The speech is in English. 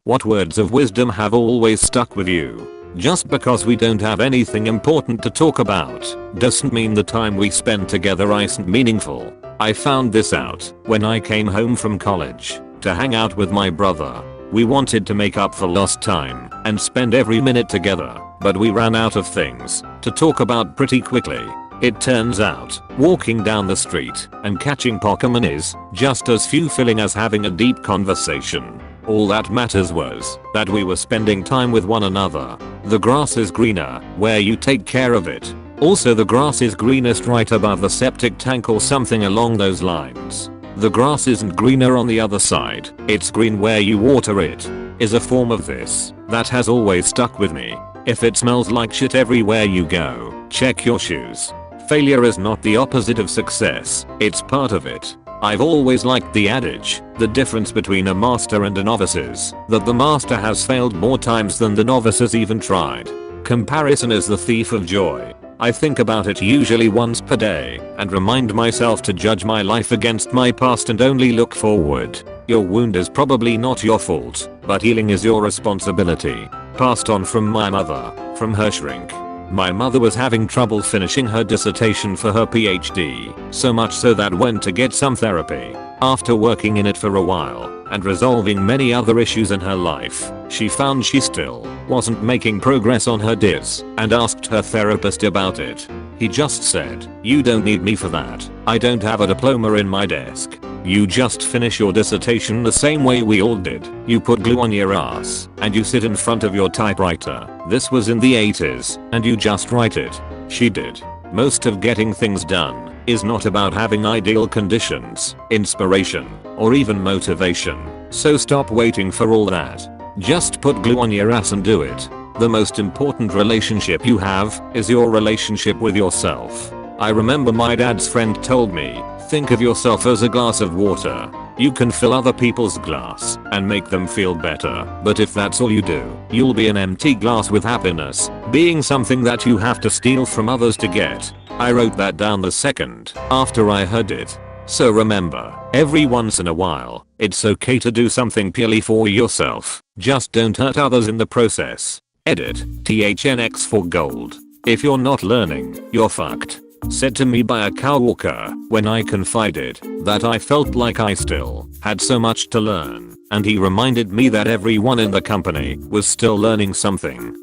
What words of wisdom have always stuck with you? Just because we don't have anything important to talk about doesn't mean the time we spend together isn't meaningful. I found this out when I came home from college to hang out with my brother. We wanted to make up for lost time and spend every minute together, but we ran out of things to talk about pretty quickly. It turns out, walking down the street and catching Pokemon is just as fulfilling as having a deep conversation. All that matters was that we were spending time with one another. The grass is greener where you take care of it. Also, the grass is greenest right above the septic tank or something along those lines. The grass isn't greener on the other side, it's green where you water it. Is a form of this that has always stuck with me. If it smells like shit everywhere you go, check your shoes. Failure is not the opposite of success, it's part of it. I've always liked the adage, the difference between a master and a novice is that the master has failed more times than the novice has even tried. Comparison is the thief of joy. I think about it usually once per day and remind myself to judge my life against my past and only look forward. Your wound is probably not your fault, but healing is your responsibility. Passed on from my mother, from her shrink. My mother was having trouble finishing her dissertation for her PhD, so much so that went to get some therapy. After working in it for a while and resolving many other issues in her life, she found she still wasn't making progress on her dis and asked her therapist about it. He just said, "You don't need me for that. I don't have a diploma in my desk. You just finish your dissertation the same way we all did. You put glue on your ass and you sit in front of your typewriter. This was in the 80s and you just write it." She did. Most of getting things done is not about having ideal conditions, inspiration, or even motivation. So stop waiting for all that. Just put glue on your ass and do it. The most important relationship you have is your relationship with yourself. I remember my dad's friend told me, think of yourself as a glass of water. You can fill other people's glass and make them feel better, but if that's all you do, you'll be an empty glass with happiness being something that you have to steal from others to get. I wrote that down the second after I heard it. So remember, every once in a while, it's okay to do something purely for yourself. Just don't hurt others in the process. Edit, THNX for gold. If you're not learning, you're fucked. Said to me by a coworker when I confided that I felt like I still had so much to learn, and he reminded me that everyone in the company was still learning something.